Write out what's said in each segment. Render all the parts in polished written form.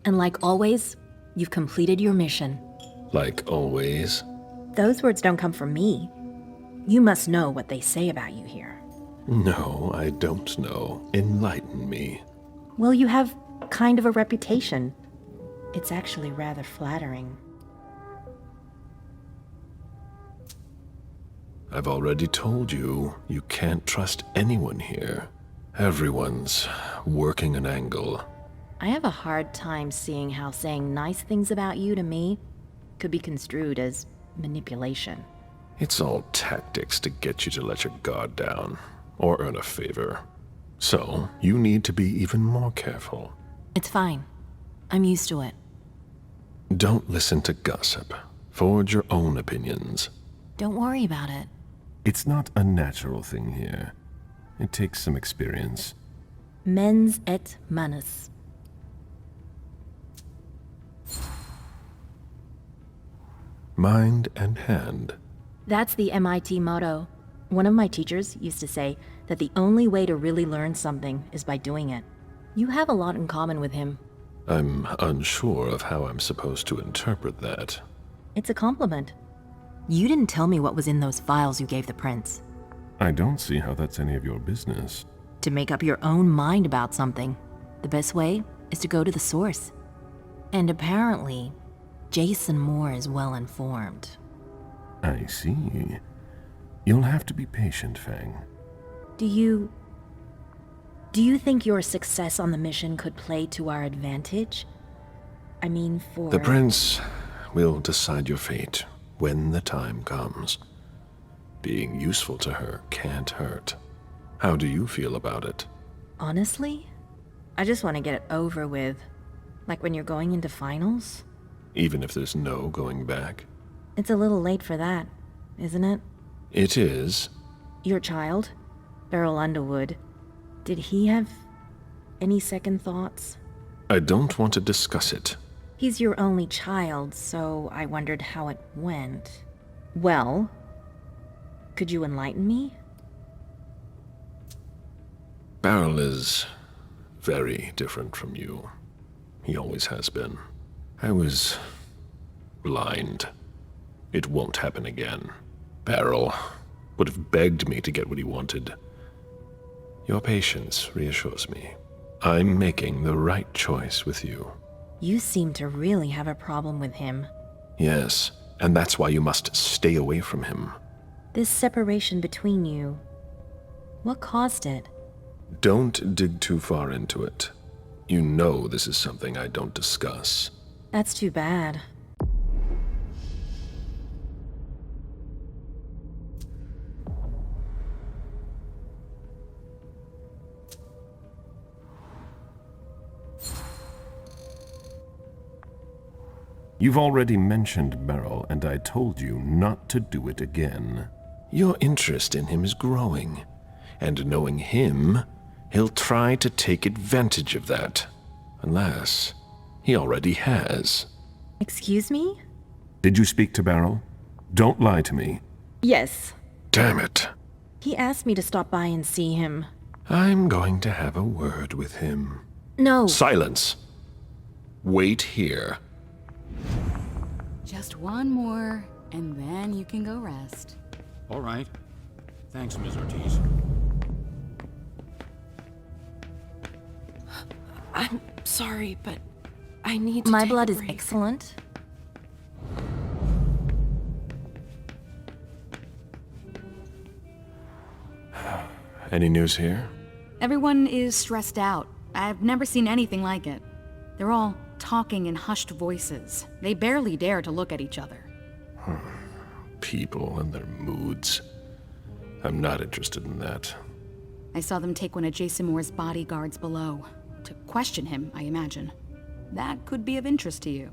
And like always, you've completed your mission. Like always? Those words don't come from me. You must know what they say about you here. No, I don't know. Enlighten me. Well, you have kind of a reputation. It's actually rather flattering. I've already told you, you can't trust anyone here. Everyone's working an angle. I have a hard time seeing how saying nice things about you to me could be construed as manipulation. It's all tactics to get you to let your guard down, or earn a favor. So, you need to be even more careful. It's fine. I'm used to it. Don't listen to gossip. Forge your own opinions. Don't worry about it. It's not a natural thing here. It takes some experience. Mens et manus. Mind and hand. That's the MIT motto. One of my teachers used to say that the only way to really learn something is by doing it. You have a lot in common with him. I'm unsure of how I'm supposed to interpret that. It's a compliment. You didn't tell me what was in those files you gave the prince. I don't see how that's any of your business. To make up your own mind about something, the best way is to go to the source. And apparently, Jason Moore is well informed. I see. You'll have to be patient, Fang. Do you think your success on the mission could play to our advantage? I mean, for... The prince will decide your fate when the time comes. Being useful to her can't hurt. How do you feel about it? Honestly, I just want to get it over with. Like when you're going into finals. Even if there's no going back? It's a little late for that, isn't it? It is. Your child, Beryl Underwood, did he have any second thoughts? I don't want to discuss it. He's your only child, so I wondered how it went. Well, could you enlighten me? Beryl is very different from you. He always has been. I was blind. It won't happen again. Beryl would have begged me to get what he wanted. Your patience reassures me. I'm making the right choice with you. You seem to really have a problem with him. Yes, and that's why you must stay away from him. This separation between you, what caused it? Don't dig too far into it. You know this is something I don't discuss. That's too bad. You've already mentioned Beryl, and I told you not to do it again. Your interest in him is growing, and knowing him, he'll try to take advantage of that. Unless he already has. Excuse me? Did you speak to Beryl? Don't lie to me. Yes. Damn it. He asked me to stop by and see him. I'm going to have a word with him. No. Silence. Wait here. Just one more, and then you can go rest. All right. Thanks, Ms. Ortiz. I'm sorry, but I need to My take blood a is break. excellent. Any news here? Everyone is stressed out. I've never seen anything like it. They're all talking in hushed voices. They barely dare to look at each other. People and their moods. I'm not interested in that. I saw them take one of Jason Moore's bodyguards below. To question him, I imagine. That could be of interest to you.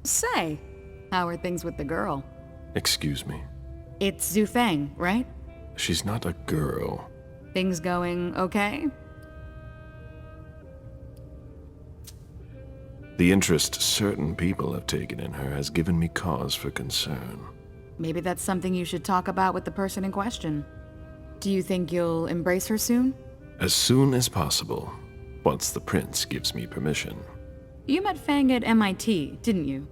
Say, how are things with the girl? Excuse me. It's Zhu Feng, right? She's not a girl. Things going okay? The interest certain people have taken in her has given me cause for concern. Maybe that's something you should talk about with the person in question. Do you think you'll embrace her soon? As soon as possible, once the prince gives me permission. You met Fang at MIT, didn't you?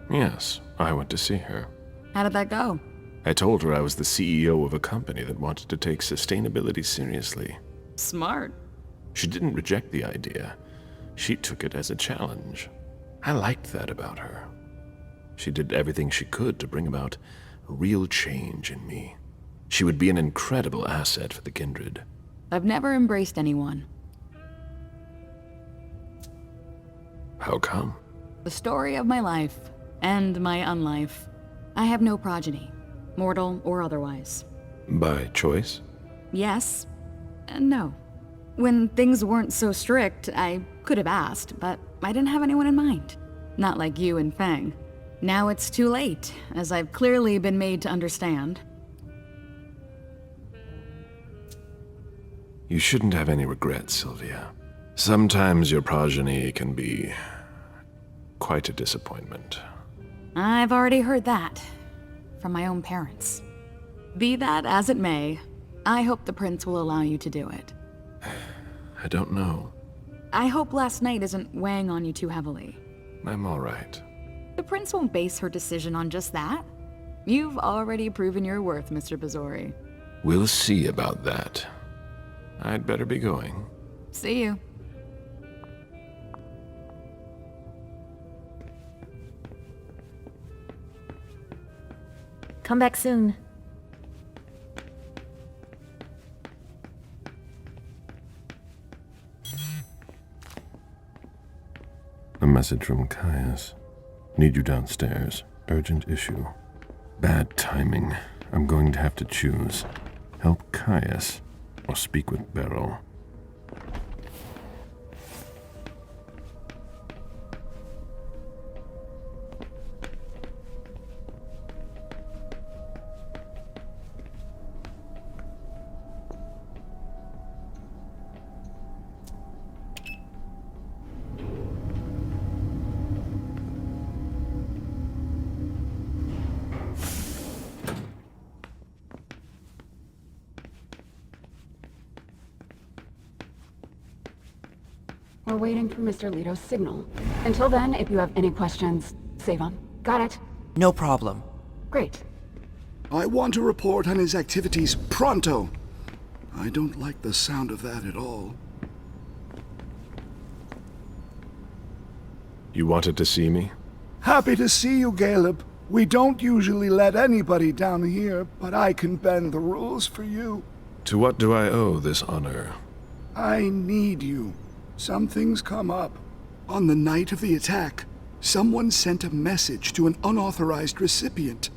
Yes, I went to see her. How did that go? I told her I was the CEO of a company that wanted to take sustainability seriously. Smart. She didn't reject the idea. She took it as a challenge. I liked that about her. She did everything she could to bring about real change in me. She would be an incredible asset for the Kindred. I've never embraced anyone. How come? The story of my life, and my unlife. I have no progeny, mortal or otherwise. By choice? Yes, and no. When things weren't so strict, I could have asked, but I didn't have anyone in mind. Not like you and Fang. Now it's too late, as I've clearly been made to understand. You shouldn't have any regrets, Sylvia. Sometimes your progeny can be quite a disappointment. I've already heard that. From my own parents. Be that as it may, I hope the prince will allow you to do it. I don't know. I hope last night isn't weighing on you too heavily. I'm all right. The prince won't base her decision on just that. You've already proven your worth, Mr. Bazori. We'll see about that. I'd better be going. See you. Come back soon. A message from Kaius. Need you downstairs. Urgent issue. Bad timing. I'm going to have to choose. Help Kaius or speak with Beryl. We're waiting for Mr. Leto's signal. Until then, if you have any questions, save them. Got it? No problem. Great. I want to report on his activities pronto. I don't like the sound of that at all. You wanted to see me? Happy to see you, Caleb. We don't usually let anybody down here, but I can bend the rules for you. To what do I owe this honor? I need you. Something's come up. On the night of the attack, someone sent a message to an unauthorized recipient.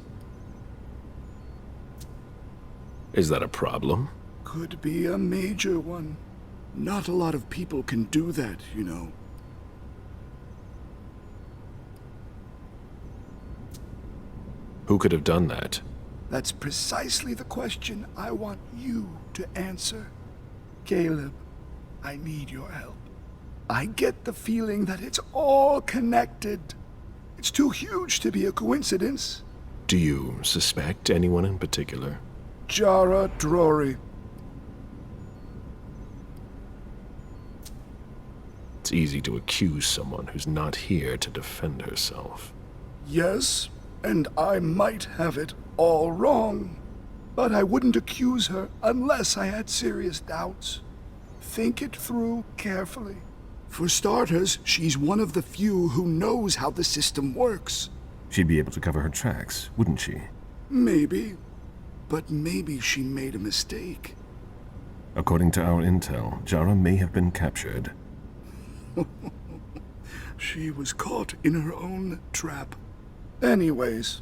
Is that a problem? Could be a major one. Not a lot of people can do that, you know. Who could have done that? That's precisely the question I want you to answer. Caleb, I need your help. I get the feeling that it's all connected. It's too huge to be a coincidence. Do you suspect anyone in particular? Jara Drory. It's easy to accuse someone who's not here to defend herself. Yes, and I might have it all wrong. But I wouldn't accuse her unless I had serious doubts. Think it through carefully. For starters, she's one of the few who knows how the system works. She'd be able to cover her tracks, wouldn't she? Maybe. But maybe she made a mistake. According to our intel, Jara may have been captured. She was caught in her own trap. Anyways,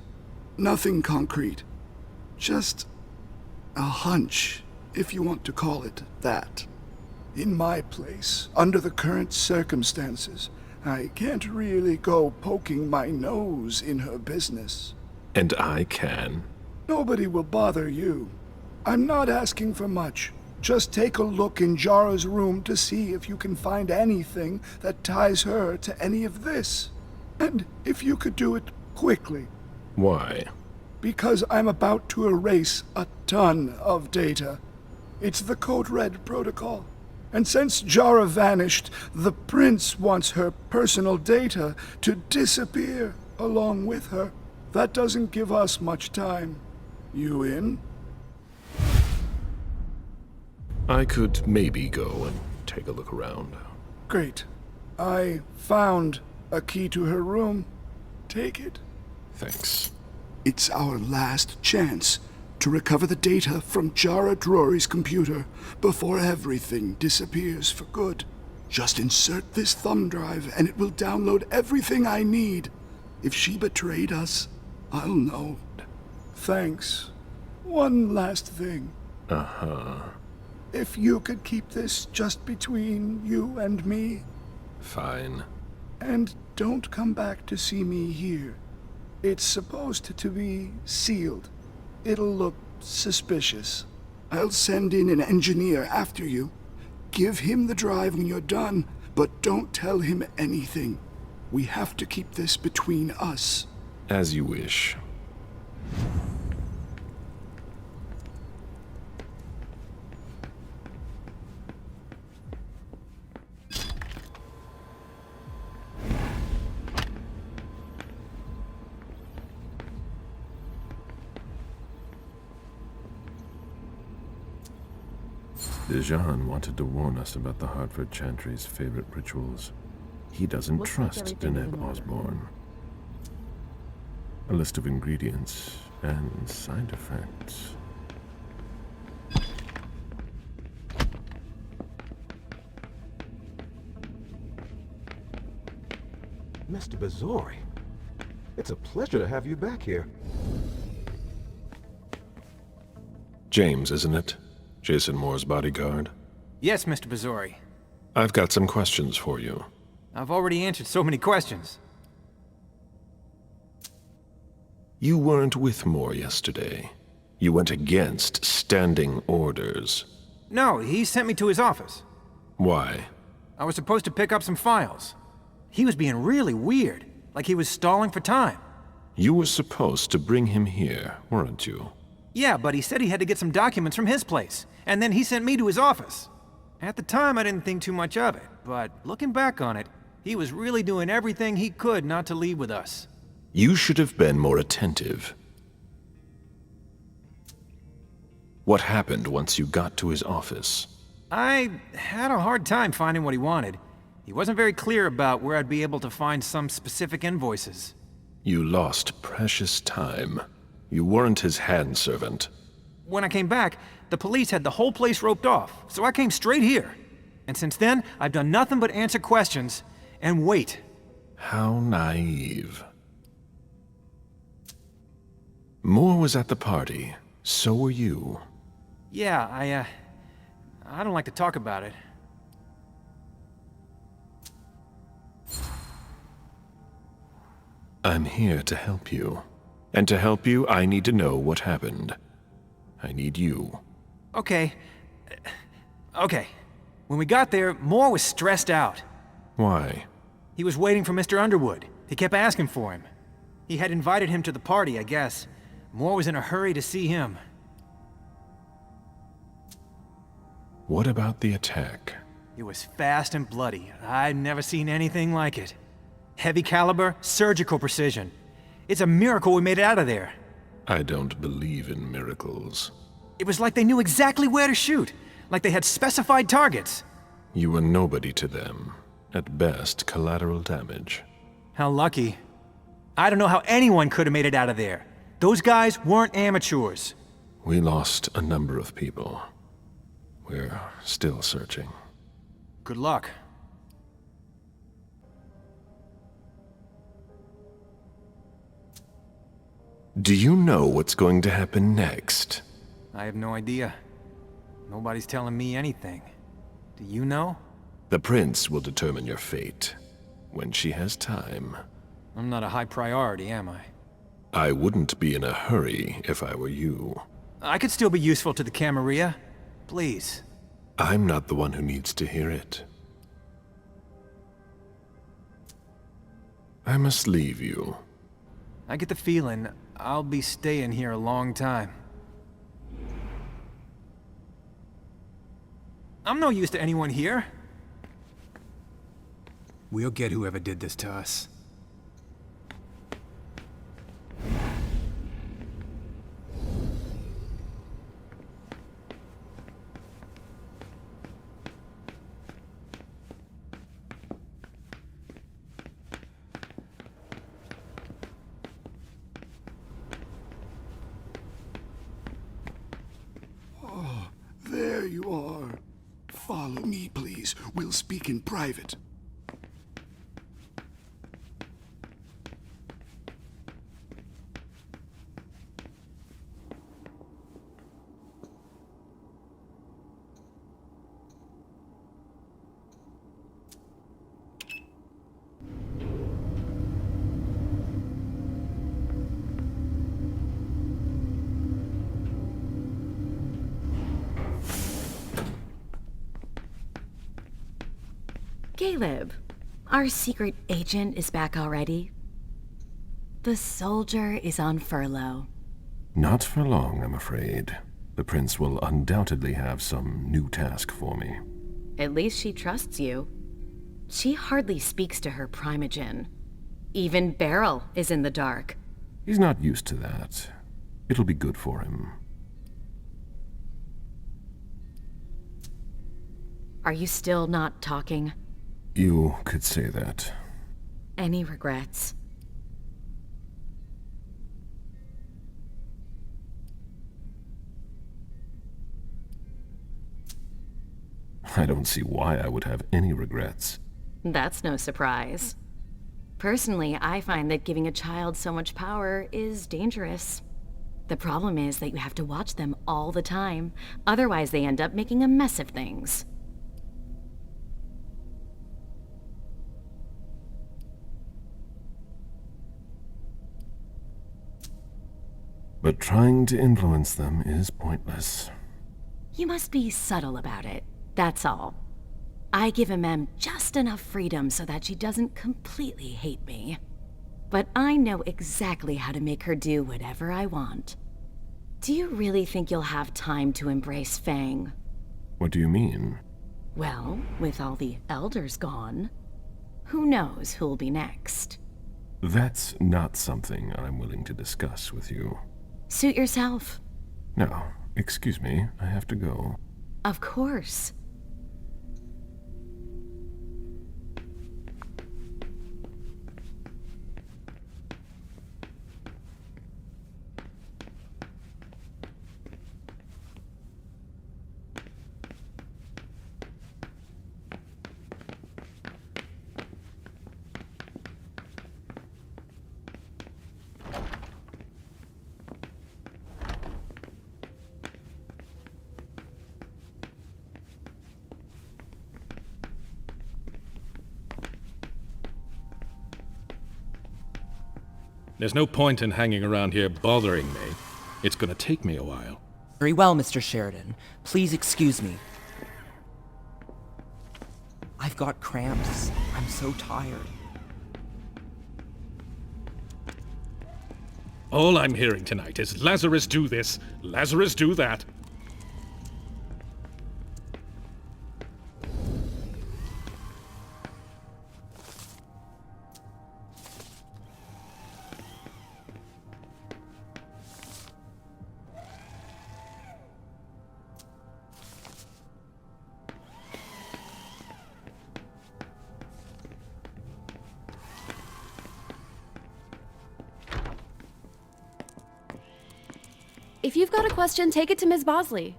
nothing concrete. Just a hunch, if you want to call it that. In my place, under the current circumstances, I can't really go poking my nose in her business. And I can. Nobody will bother you. I'm not asking for much. Just take a look in Jara's room to see if you can find anything that ties her to any of this. And if you could do it quickly. Why? Because I'm about to erase a ton of data. It's the Code Red protocol. And since Jara vanished, the prince wants her personal data to disappear along with her. That doesn't give us much time. You in? I could maybe go and take a look around. Great. I found a key to her room. Take it. Thanks. It's our last chance to recover the data from Jara Drury's computer before everything disappears for good. Just insert this thumb drive and it will download everything I need. If she betrayed us, I'll know. Thanks. One last thing. Uh-huh. If you could keep this just between you and me, Fine. and don't come back to see me here. It's supposed to be sealed. It'll look suspicious. I'll send in an engineer after you. Give him the drive when you're done, but don't tell him anything. We have to keep this between us. As you wish. Dejan wanted to warn us about the Hartford Chantry's favorite rituals. He doesn't Looks like trust everything is Deneb in order. Osborne. A list of ingredients and side effects. Mr. Bazori, it's a pleasure to have you back here. James, isn't it? Jason Moore's bodyguard. Yes, Mr. Bazori. I've got some questions for you. I've already answered so many questions. You weren't with Moore yesterday. You went against standing orders. No, he sent me to his office. Why? I was supposed to pick up some files. He was being really weird, like he was stalling for time. You were supposed to bring him here, weren't you? Yeah, but he said he had to get some documents from his place, and then he sent me to his office. At the time, I didn't think too much of it, but looking back on it, he was really doing everything he could not to leave with us. You should have been more attentive. What happened once you got to his office? I had a hard time finding what he wanted. He wasn't very clear about where I'd be able to find some specific invoices. You lost precious time. You weren't his handservant. When I came back, the police had the whole place roped off, so I came straight here. And since then, I've done nothing but answer questions and wait. How naive. Moore was at the party. So were you. Yeah, I don't like to talk about it. I'm here to help you. And to help you, I need to know what happened. I need you. Okay. Okay. When we got there, Moore was stressed out. Why? He was waiting for Mr. Underwood. He kept asking for him. He had invited him to the party, I guess. Moore was in a hurry to see him. What about the attack? It was fast and bloody. I've never seen anything like it. Heavy caliber, surgical precision. It's a miracle we made it out of there. I don't believe in miracles. It was like they knew exactly where to shoot, like they had specified targets. You were nobody to them. At best, collateral damage. How lucky. I don't know how anyone could have made it out of there. Those guys weren't amateurs. We lost a number of people. We're still searching. Good luck. Do you know what's going to happen next? I have no idea. Nobody's telling me anything. Do you know? The prince will determine your fate. When she has time. I'm not a high priority, am I? I wouldn't be in a hurry if I were you. I could still be useful to the Camarilla. Please. I'm not the one who needs to hear it. I must leave you. I get the feeling I'll be staying here a long time. I'm no use to anyone here. We'll get whoever did this to us. There you are. Follow me, please. We'll speak in private. Caleb, our secret agent is back already. The soldier is on furlough. Not for long, I'm afraid. The prince will undoubtedly have some new task for me. At least she trusts you. She hardly speaks to her primogen. Even Beryl is in the dark. He's not used to that. It'll be good for him. Are you still not talking? You could say that. Any regrets? I don't see why I would have any regrets. That's no surprise. Personally, I find that giving a child so much power is dangerous. The problem is that you have to watch them all the time. Otherwise, they end up making a mess of things. But trying to influence them is pointless. You must be subtle about it, that's all. I give Mem just enough freedom so that she doesn't completely hate me. But I know exactly how to make her do whatever I want. Do you really think you'll have time to embrace Fang? What do you mean? Well, with all the elders gone, who knows who'll be next? That's not something I'm willing to discuss with you. Suit yourself. No, excuse me, I have to go. Of course. There's no point in hanging around here bothering me. It's gonna take me a while. Very well, Mr. Sheridan. Please excuse me. I've got cramps. I'm so tired. All I'm hearing tonight is Lazarus do this, Lazarus do that. If you've got a question, take it to Ms. Bosley.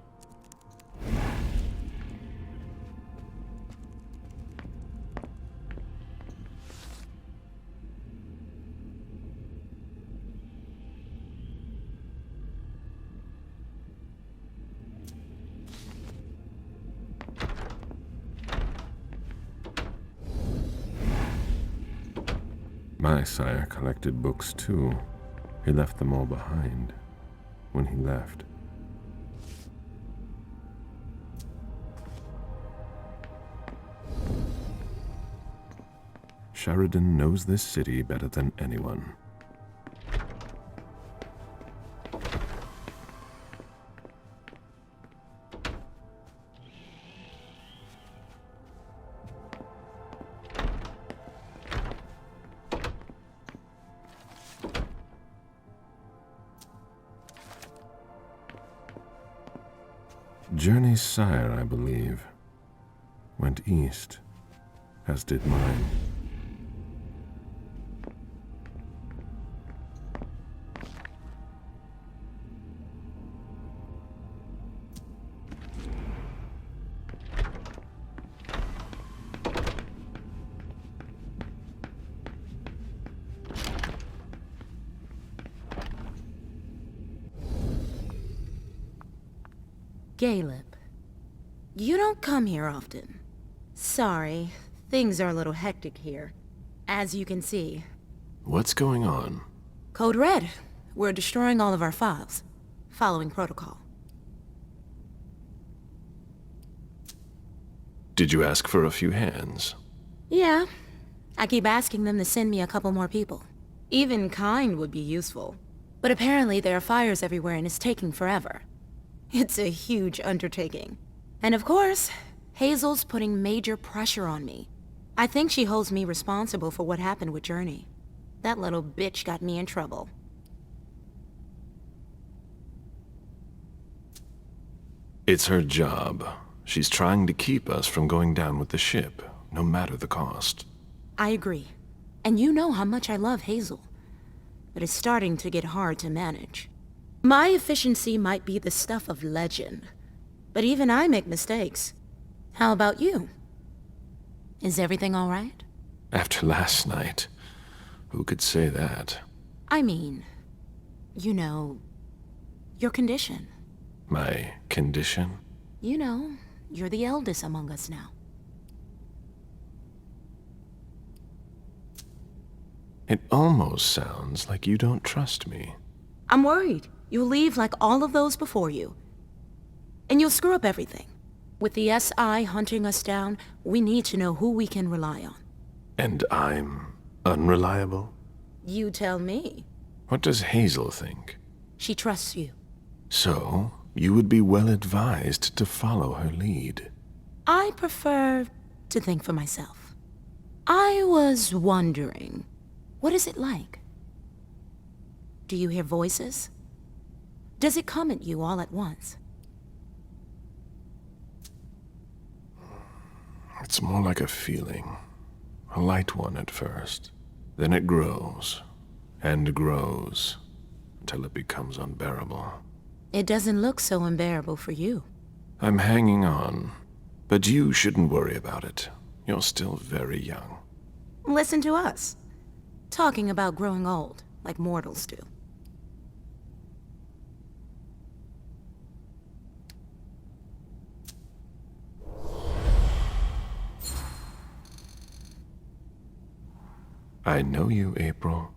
My sire collected books too. He left them all behind when he left. Sheridan knows this city better than anyone. Journey's sire, I believe, went east, as did mine. Caleb, you don't come here often. Sorry, things are a little hectic here. As you can see. What's going on? Code Red. We're destroying all of our files. Following protocol. Did you ask for a few hands? Yeah. I keep asking them to send me a couple more people. Even kind would be useful. But apparently there are fires everywhere and it's taking forever. It's a huge undertaking. And of course, Hazel's putting major pressure on me. I think she holds me responsible for what happened with Journey. That little bitch got me in trouble. It's her job. She's trying to keep us from going down with the ship, no matter the cost. I agree. And you know how much I love Hazel. But it's starting to get hard to manage. My efficiency might be the stuff of legend, but even I make mistakes. How about you? Is everything all right? After last night, who could say that? I mean, you know, your condition. My condition? You know, you're the eldest among us now. It almost sounds like you don't trust me. I'm worried. You'll leave like all of those before you. And you'll screw up everything. With the SI hunting us down, we need to know who we can rely on. And I'm unreliable? You tell me. What does Hazel think? She trusts you. So, you would be well advised to follow her lead. I prefer to think for myself. I was wondering, what is it like? Do you hear voices? Does it come at you all at once? It's more like a feeling. A light one at first. Then it grows, and grows, until it becomes unbearable. It doesn't look so unbearable for you. I'm hanging on, but you shouldn't worry about it. You're still very young. Listen to us. Talking about growing old, like mortals do. I know you, April.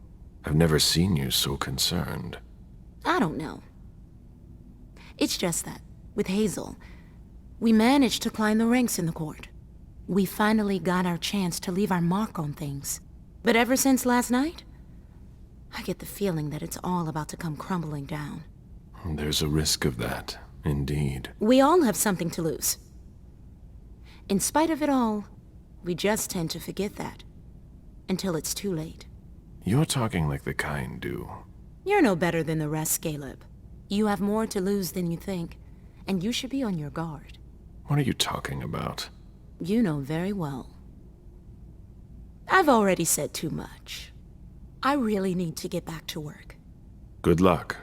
I've never seen you so concerned. I don't know. It's just that, with Hazel, we managed to climb the ranks in the court. We finally got our chance to leave our mark on things. But ever since last night, I get the feeling that it's all about to come crumbling down. There's a risk of that, indeed. We all have something to lose. In spite of it all, we just tend to forget that. Until it's too late. You're talking like the kind do. You're no better than the rest, Caleb. You have more to lose than you think, and you should be on your guard. What are you talking about? You know very well. I've already said too much. I really need to get back to work. Good luck.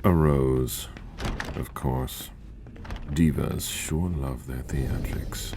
A rose, of course. Divas sure love their theatrics.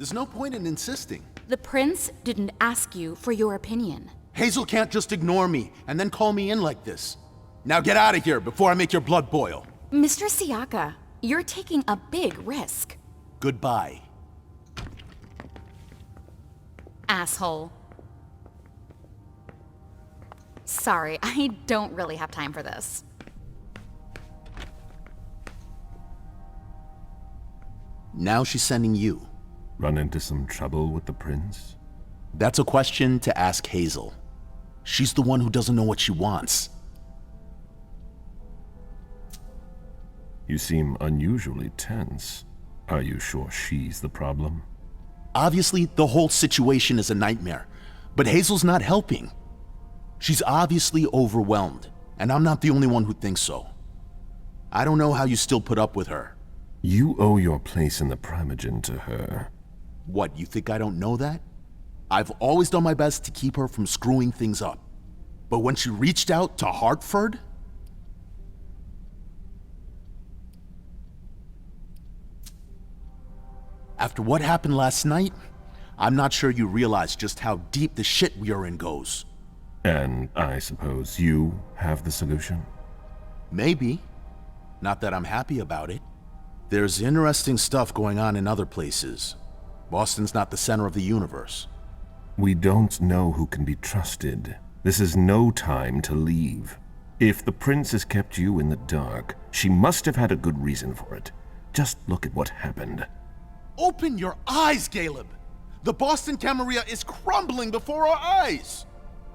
There's no point in insisting. The prince didn't ask you for your opinion. Hazel can't just ignore me and then call me in like this. Now get out of here before I make your blood boil. Mr. Siaka, you're taking a big risk. Goodbye. Asshole. Sorry, I don't really have time for this. Now she's sending you. Run into some trouble with the prince? That's a question to ask Hazel. She's the one who doesn't know what she wants. You seem unusually tense. Are you sure she's the problem? Obviously, the whole situation is a nightmare, but Hazel's not helping. She's obviously overwhelmed, and I'm not the only one who thinks so. I don't know how you still put up with her. You owe your place in the Primogen to her. What, you think I don't know that? I've always done my best to keep her from screwing things up. But when she reached out to Hartford... After what happened last night, I'm not sure you realize just how deep the shit we are in goes. And I suppose you have the solution? Maybe. Not that I'm happy about it. There's interesting stuff going on in other places. Boston's not the center of the universe. We don't know who can be trusted. This is no time to leave. If the prince has kept you in the dark, she must have had a good reason for it. Just look at what happened. Open your eyes, Caleb! The Boston Camarilla is crumbling before our eyes!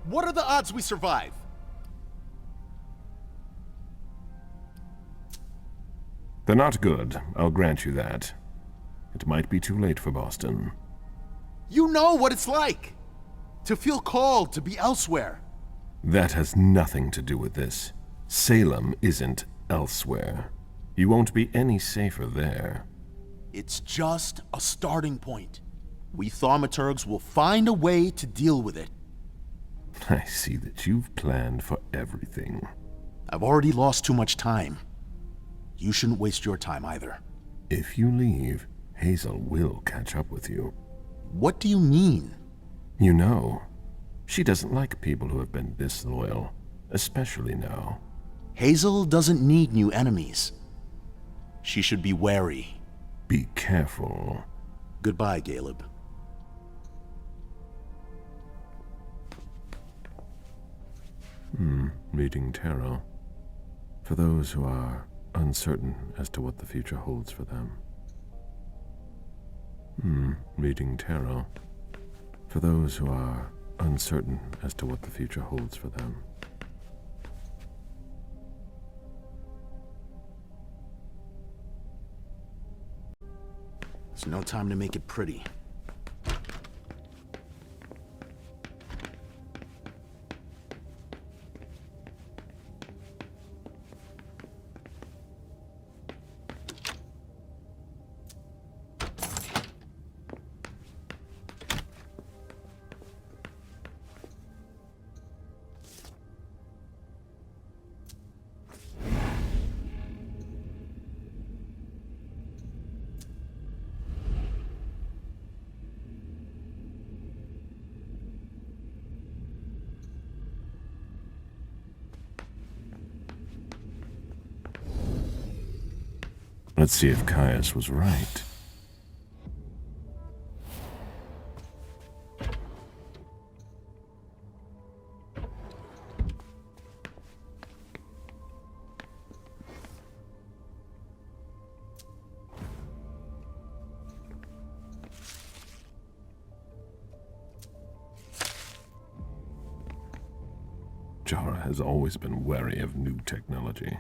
What are the odds we survive? They're not good, I'll grant you that. It might be too late for Boston. You know what it's like! To feel called to be elsewhere. That has nothing to do with this. Salem isn't elsewhere. You won't be any safer there. It's just a starting point. We thaumaturgs will find a way to deal with it. I see that you've planned for everything. I've already lost too much time. You shouldn't waste your time either. If you leave, Hazel will catch up with you. What do you mean? You know, she doesn't like people who have been disloyal, especially now. Hazel doesn't need new enemies. She should be wary. Be careful. Goodbye, Caleb. Reading tarot. For those who are uncertain as to what the future holds for them. Reading tarot. For those who are uncertain as to what the future holds for them. There's no time to make it pretty. Let's see if Kaius was right. Jara has always been wary of new technology.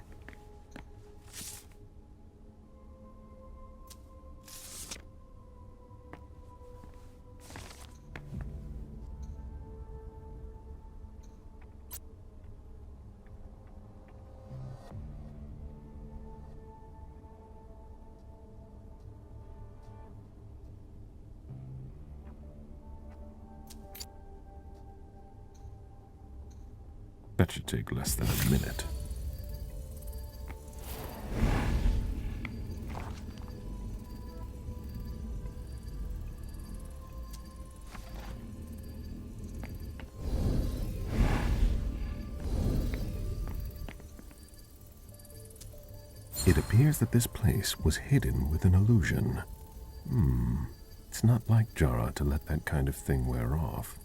That should take less than a minute. It appears that this place was hidden with an illusion. It's not like Jara to let that kind of thing wear off.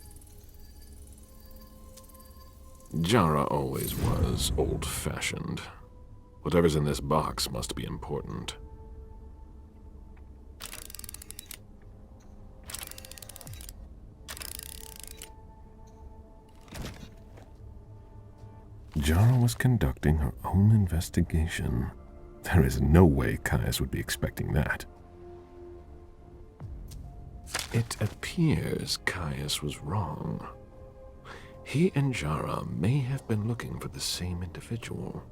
Jara always was old-fashioned. Whatever's in this box must be important. Jara was conducting her own investigation. There is no way Kaius would be expecting that. It appears Kaius was wrong. He and Jara may have been looking for the same individual.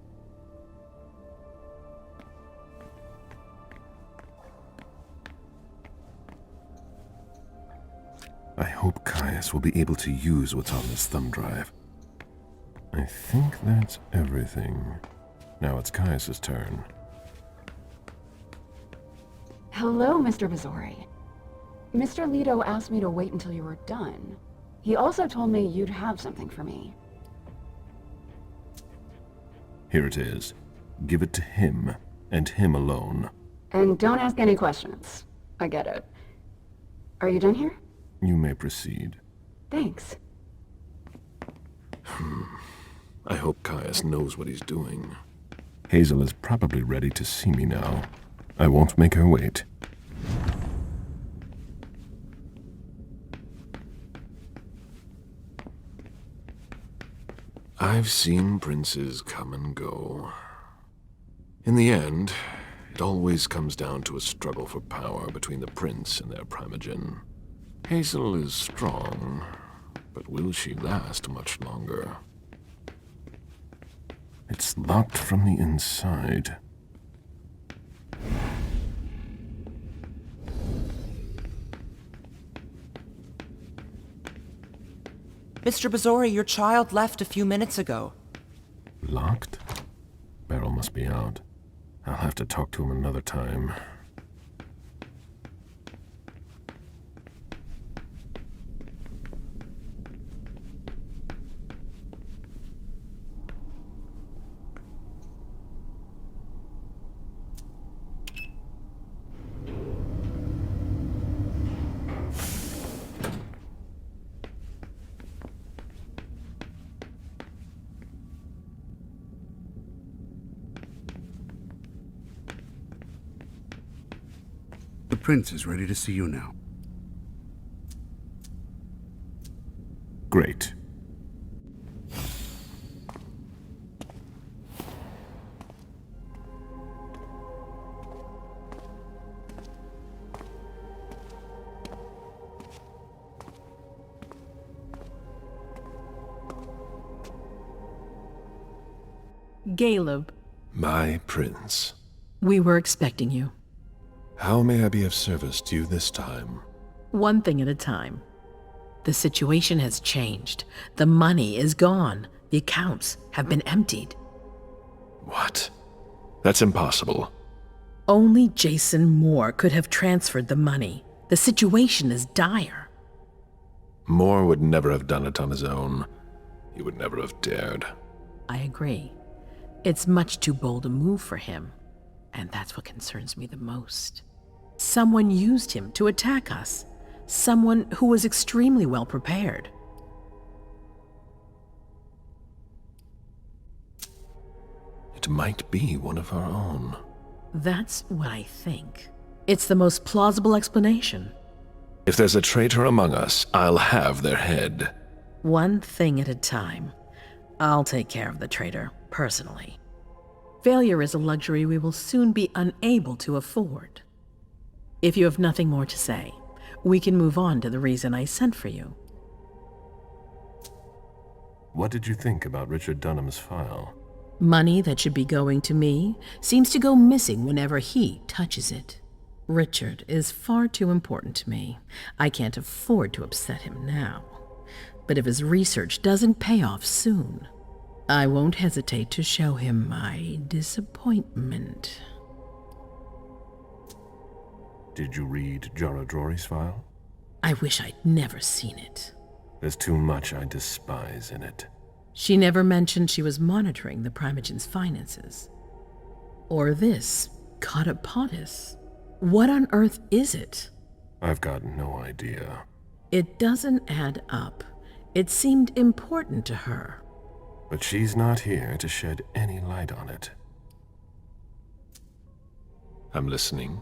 I hope Kaius will be able to use what's on this thumb drive. I think that's everything. Now it's Kaius's turn. Hello, Mr. Bazori. Mr. Leto asked me to wait until you were done. He also told me you'd have something for me. Here it is. Give it to him, and him alone. And don't ask any questions. I get it. Are you done here? You may proceed. Thanks. I hope Kaius knows what he's doing. Hazel is probably ready to see me now. I won't make her wait. I've seen princes come and go. In the end, it always comes down to a struggle for power between the prince and their primogen. Hazel is strong, but will she last much longer? It's locked from the inside. Mr. Bazori, your child left a few minutes ago. Locked? Beryl must be out. I'll have to talk to him another time. The prince is ready to see you now. Great. Caleb. My prince. We were expecting you. How may I be of service to you this time? One thing at a time. The situation has changed. The money is gone. The accounts have been emptied. What? That's impossible. Only Jason Moore could have transferred the money. The situation is dire. Moore would never have done it on his own. He would never have dared. I agree. It's much too bold a move for him. And that's what concerns me the most. Someone used him to attack us. Someone who was extremely well prepared. It might be one of our own. That's what I think. It's the most plausible explanation. If there's a traitor among us, I'll have their head. One thing at a time. I'll take care of the traitor, personally. Failure is a luxury we will soon be unable to afford. If you have nothing more to say, we can move on to the reason I sent for you. What did you think about Richard Dunham's file? Money that should be going to me seems to go missing whenever he touches it. Richard is far too important to me. I can't afford to upset him now. But if his research doesn't pay off soon, I won't hesitate to show him my disappointment. Did you read Jara Drory's file? I wish I'd never seen it. There's too much I despise in it. She never mentioned she was monitoring the Primogen's finances. Or this Catapotis. What on earth is it? I've got no idea. It doesn't add up. It seemed important to her. But she's not here to shed any light on it. I'm listening.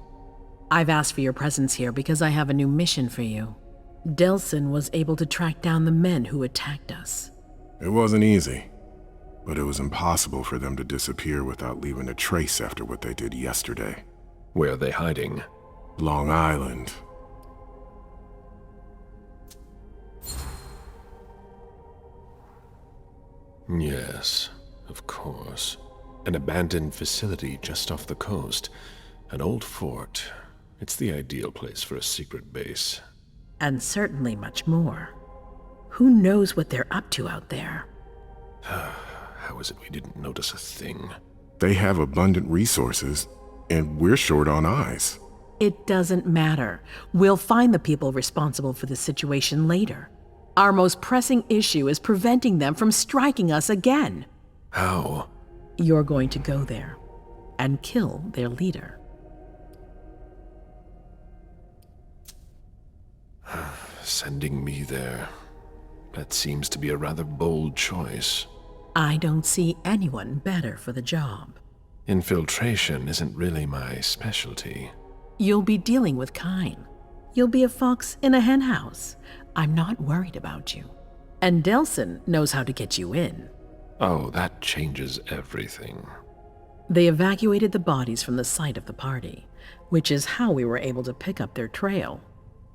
I've asked for your presence here because I have a new mission for you. Delsin was able to track down the men who attacked us. It wasn't easy, but it was impossible for them to disappear without leaving a trace after what they did yesterday. Where are they hiding? Long Island. Yes, of course. An abandoned facility just off the coast. An old fort. It's the ideal place for a secret base. And certainly much more. Who knows what they're up to out there? How is it we didn't notice a thing? They have abundant resources, and we're short on eyes. It doesn't matter. We'll find the people responsible for the situation later. Our most pressing issue is preventing them from striking us again. How? You're going to go there and kill their leader. Sending me there. That seems to be a rather bold choice. I don't see anyone better for the job. Infiltration isn't really my specialty. You'll be dealing with Kine. You'll be a fox in a henhouse. I'm not worried about you. And Delsin knows how to get you in. Oh, that changes everything. They evacuated the bodies from the site of the party, which is how we were able to pick up their trail.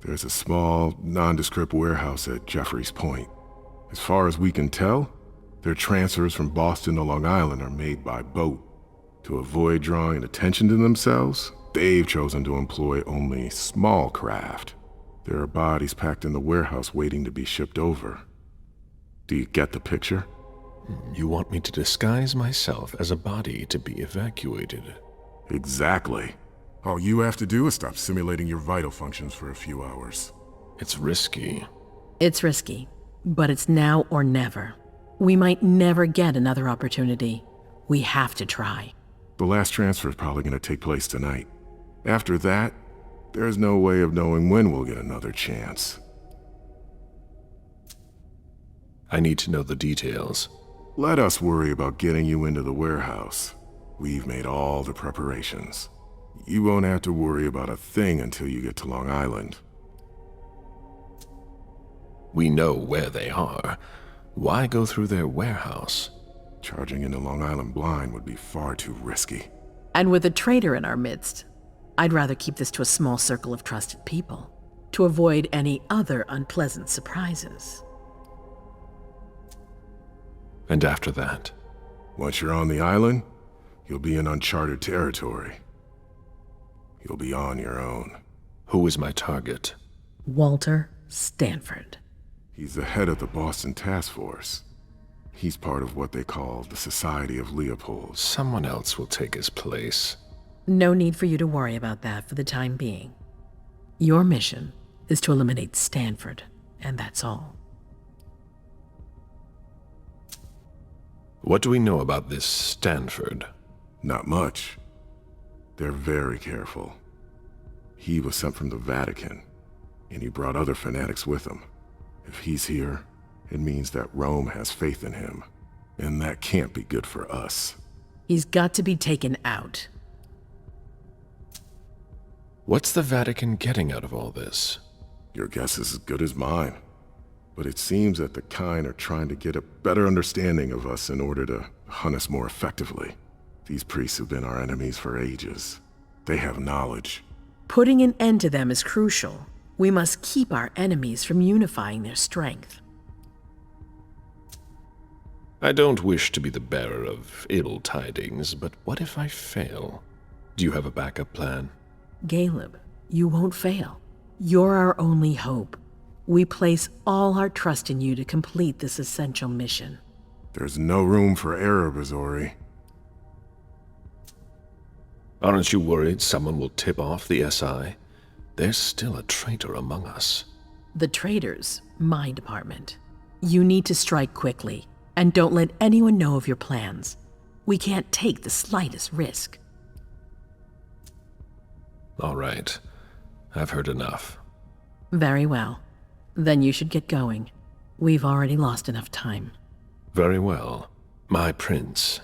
There's a small, nondescript warehouse at Jeffrey's Point. As far as we can tell, their transfers from Boston to Long Island are made by boat. To avoid drawing attention to themselves, they've chosen to employ only small craft. There are bodies packed in the warehouse waiting to be shipped over. Do you get the picture? You want me to disguise myself as a body to be evacuated? Exactly. All you have to do is stop simulating your vital functions for a few hours. It's risky. It's risky, but it's now or never. We might never get another opportunity. We have to try. The last transfer is probably going to take place tonight. After that, there's no way of knowing when we'll get another chance. I need to know the details. Let us worry about getting you into the warehouse. We've made all the preparations. You won't have to worry about a thing until you get to Long Island. We know where they are. Why go through their warehouse? Charging into Long Island blind would be far too risky. And with a traitor in our midst, I'd rather keep this to a small circle of trusted people, to avoid any other unpleasant surprises. And after that? Once you're on the island, you'll be in uncharted territory. You'll be on your own. Who is my target? Walter Stanford. He's the head of the Boston Task Force. He's part of what they call the Society of Leopold. Someone else will take his place. No need for you to worry about that for the time being. Your mission is to eliminate Stanford, and that's all. What do we know about this Stanford? Not much. They're very careful. He was sent from the Vatican, and he brought other fanatics with him. If he's here, it means that Rome has faith in him, and that can't be good for us. He's got to be taken out. What's the Vatican getting out of all this? Your guess is as good as mine. But it seems that the kind are trying to get a better understanding of us in order to hunt us more effectively. These priests have been our enemies for ages. They have knowledge. Putting an end to them is crucial. We must keep our enemies from unifying their strength. I don't wish to be the bearer of ill tidings, but what if I fail? Do you have a backup plan? Caleb, you won't fail. You're our only hope. We place all our trust in you to complete this essential mission. There's no room for error, Bazori. Aren't you worried someone will tip off the SI? There's still a traitor among us. The traitors, my department. You need to strike quickly, and don't let anyone know of your plans. We can't take the slightest risk. All right. I've heard enough. Very well. Then you should get going. We've already lost enough time. Very well. My prince